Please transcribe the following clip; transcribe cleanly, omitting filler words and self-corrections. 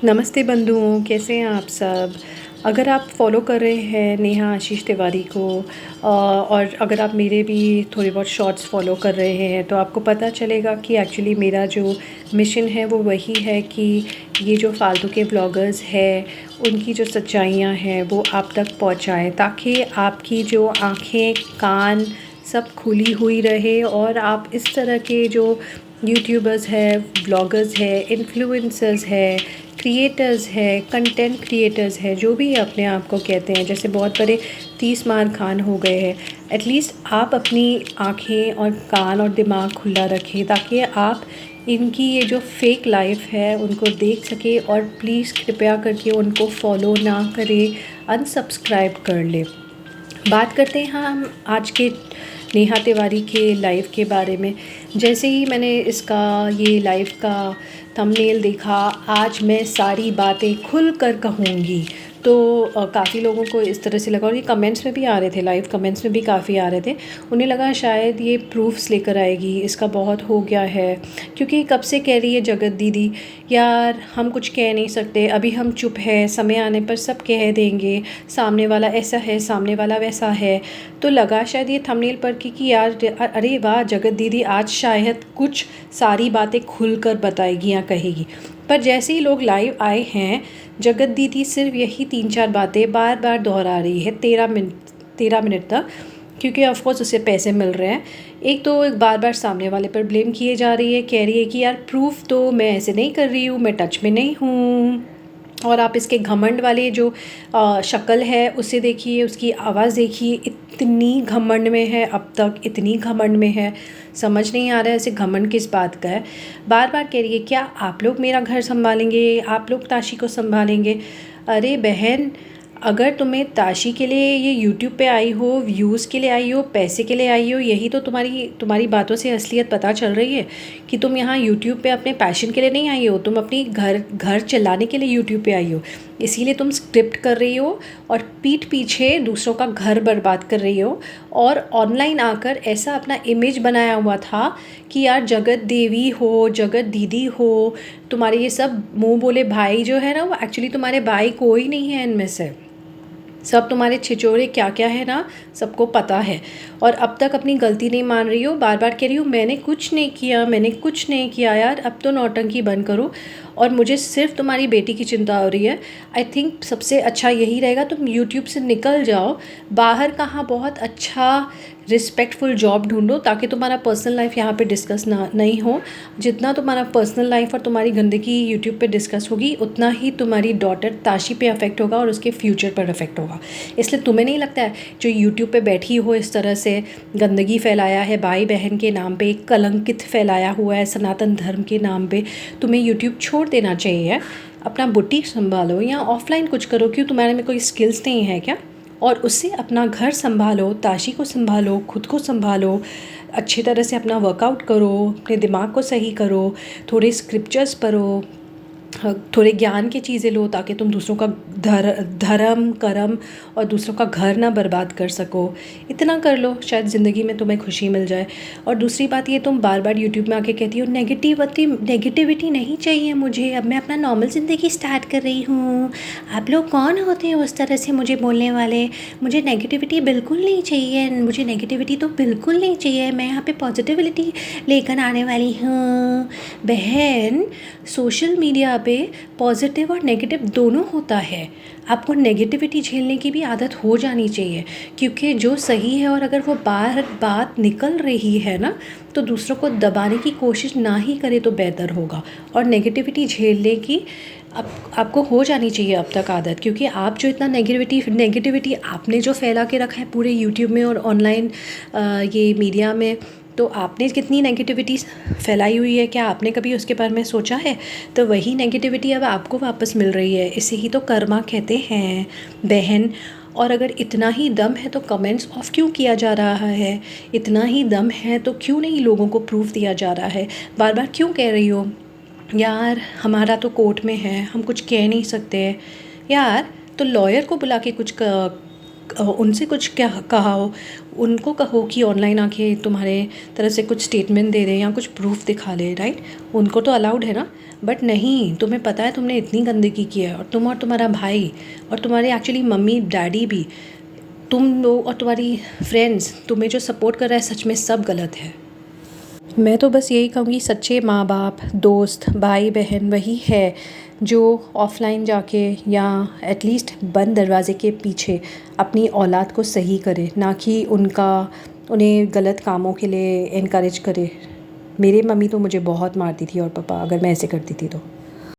नमस्ते बंधुओं, कैसे हैं आप सब। अगर आप फॉलो कर रहे हैं नेहा आशीष तिवारी को और अगर आप मेरे भी थोड़े बहुत शॉर्ट्स फॉलो कर रहे हैं तो आपको पता चलेगा कि एक्चुअली मेरा जो मिशन है वो वही है कि ये जो फालतू के ब्लॉगर्स हैं उनकी जो सच्चाइयाँ हैं वो आप तक पहुँचाएँ, ताकि आपकी जो आँखें कान सब खुली हुई रहे और आप इस तरह के जो यूट्यूबर्स हैं, ब्लॉगर्स हैं, इन्फ्लुएंसर्स हैं, क्रिएटर्स है, कंटेंट क्रिएटर्स है, जो भी अपने आप को कहते हैं, जैसे बहुत बड़े 30 मार खान हो गए हैं, एटलीस्ट आप अपनी आँखें और कान और दिमाग खुला रखें ताकि आप इनकी ये जो फेक लाइफ है उनको देख सके। और प्लीज़ कृपया करके उनको फॉलो ना करें, अनसब्सक्राइब कर लें। बात करते हैं हम आज के नेहा तिवारी के लाइव के बारे में। जैसे ही मैंने इसका ये लाइव का थंबनेल देखा, आज मैं सारी बातें खुल कर कहूँगी, तो काफ़ी लोगों को इस तरह से लगा, और ये कमेंट्स में भी आ रहे थे, लाइव कमेंट्स में भी काफ़ी आ रहे थे। उन्हें लगा शायद ये प्रूफ्स लेकर आएगी, इसका बहुत हो गया है, क्योंकि कब से कह रही है जगत दीदी यार हम कुछ कह नहीं सकते, अभी हम चुप है, समय आने पर सब कह देंगे, सामने वाला ऐसा है, सामने वाला वैसा है। तो लगा शायद ये थंबनेल पर कि यार अरे वाह जगत दीदी आज शायद कुछ सारी बातें खुल कर बताएगी या कहेगी। पर जैसे ही लोग लाइव आए हैं, जगत दीदी सिर्फ यही 3-4 बातें बार बार दोहरा रही है 13 मिनट तक, क्योंकि ऑफकोर्स उसे पैसे मिल रहे हैं। एक तो एक बार बार सामने वाले पर ब्लेम किए जा रही है, कह रही है कि यार प्रूफ तो मैं ऐसे नहीं कर रही हूँ, मैं टच में नहीं हूँ। और आप इसके घमंड वाले जो शक्ल है उसे देखिए, उसकी आवाज़ देखिए, इतनी घमंड में है, अब तक इतनी घमंड में है, समझ नहीं आ रहा है इसे घमंड किस बात का है। बार बार कह रही है क्या आप लोग मेरा घर संभालेंगे, आप लोग ताशी को संभालेंगे। अरे बहन, अगर तुम्हें ताशी के लिए ये यूट्यूब पे आई हो, व्यूज़ के लिए आई हो, पैसे के लिए आई हो, यही तो तुम्हारी बातों से असलियत पता चल रही है कि तुम यहाँ यूट्यूब पे अपने पैशन के लिए नहीं आई हो, तुम अपनी घर चलाने के लिए यूट्यूब पे आई हो। इसीलिए तुम स्क्रिप्ट कर रही हो और पीठ पीछे दूसरों का घर बर्बाद कर रही हो, और ऑनलाइन आकर ऐसा अपना इमेज बनाया हुआ था कि यार जगत देवी हो, जगत दीदी हो, तुम्हारे ये सब मुँह बोले भाई जो है ना, वो एक्चुअली तुम्हारे भाई कोई नहीं है इनमें से। सब तुम्हारे छिचोरे क्या क्या है ना, सबको पता है। और अब तक अपनी गलती नहीं मान रही हो, बार बार कह रही हो मैंने कुछ नहीं किया, मैंने कुछ नहीं किया। यार अब तो नौटंकी बंद करो, और मुझे सिर्फ तुम्हारी बेटी की चिंता हो रही है। आई थिंक सबसे अच्छा यही रहेगा तुम यूट्यूब से निकल जाओ, बाहर कहाँ बहुत अच्छा रिस्पेक्टफुल जॉब ढूंढो, ताकि तुम्हारा पर्सनल लाइफ यहाँ पे डिस्कस नहीं हो। जितना तुम्हारा पर्सनल लाइफ और तुम्हारी गंदगी यूट्यूब पे डिस्कस होगी, उतना ही तुम्हारी डॉटर ताशी पे अफेक्ट होगा और उसके फ्यूचर पर अफेक्ट होगा। इसलिए तुम्हें नहीं लगता है जो यूट्यूब पे बैठी हो इस तरह से गंदगी फैलाया है, भाई बहन के नाम पे एक कलंकित फैलाया हुआ है, सनातन धर्म के नाम पे, तुम्हें यूट्यूब छोड़ देना चाहिए। अपना बुटीक संभालो या ऑफलाइन कुछ करो, क्यों तुम्हारे में कोई स्किल्स नहीं है क्या? और उससे अपना घर संभालो, ताशी को संभालो, खुद को संभालो, अच्छी तरह से अपना वर्कआउट करो, अपने दिमाग को सही करो, थोड़े स्क्रिप्चर्स पढ़ो, थोड़े ज्ञान की चीज़ें लो, ताकि तुम दूसरों का धर्म कर्म और दूसरों का घर ना बर्बाद कर सको। इतना कर लो, शायद ज़िंदगी में तुम्हें खुशी मिल जाए। और दूसरी बात ये, तुम बार बार यूट्यूब में आके कहती हो नेगेटिविटी नहीं चाहिए मुझे, अब मैं अपना नॉर्मल ज़िंदगी स्टार्ट कर रही हूँ। आप लोग कौन होते हैं उस तरह से मुझे बोलने वाले? मुझे नेगेटिविटी बिल्कुल नहीं चाहिए, मुझे नेगेटिविटी तो बिल्कुल नहीं चाहिए, मैं यहाँ पे पॉजिटिविटी लेकर आने वाली हूँ। बहन, सोशल मीडिया पे पॉजिटिव और नेगेटिव दोनों होता है। आपको नेगेटिविटी झेलने की भी आदत हो जानी चाहिए, क्योंकि जो सही है और अगर वो बाहर बात निकल रही है ना, तो दूसरों को दबाने की कोशिश ना ही करे तो बेहतर होगा। और नेगेटिविटी झेलने की आपको हो जानी चाहिए अब तक आदत, क्योंकि आप जो इतना नेगेटिविटी आपने जो फैला के रखा है पूरे यूट्यूब में और ऑनलाइन ये मीडिया में, तो आपने कितनी नेगेटिविटी फैलाई हुई है, क्या आपने कभी उसके बारे में सोचा है? तो वही नेगेटिविटी अब आपको वापस मिल रही है। इसे ही तो कर्मा कहते हैं बहन। और अगर इतना ही दम है तो कमेंट्स ऑफ क्यों किया जा रहा है? इतना ही दम है तो क्यों नहीं लोगों को प्रूफ दिया जा रहा है? बार बार क्यों कह रही हो यार हमारा तो कोर्ट में है, हम कुछ कह नहीं सकते? यार तो लॉयर को बुला के कुछ उनसे कुछ क्या कहा हो, उनको कहो कि ऑनलाइन आके तुम्हारे तरफ से कुछ स्टेटमेंट दे दें या कुछ प्रूफ दिखा ले, राइट। उनको तो अलाउड है ना, बट नहीं, तुम्हें पता है तुमने इतनी गंदगी की है, और तुम और तुम्हारा भाई और तुम्हारे एक्चुअली मम्मी डैडी भी, तुम लोग और तुम्हारी फ्रेंड्स, तुम्हें जो सपोर्ट कर रहा है, सच में सब गलत है। मैं तो बस यही कहूँगी, सच्चे माँ बाप, दोस्त, भाई बहन वही है जो ऑफ़लाइन जाके या एटलीस्ट बंद दरवाज़े के पीछे अपनी औलाद को सही करे, ना कि उन्हें गलत कामों के लिए इनकरेज करे। मेरी मम्मी तो मुझे बहुत मारती थी और पापा, अगर मैं ऐसे करती थी तो।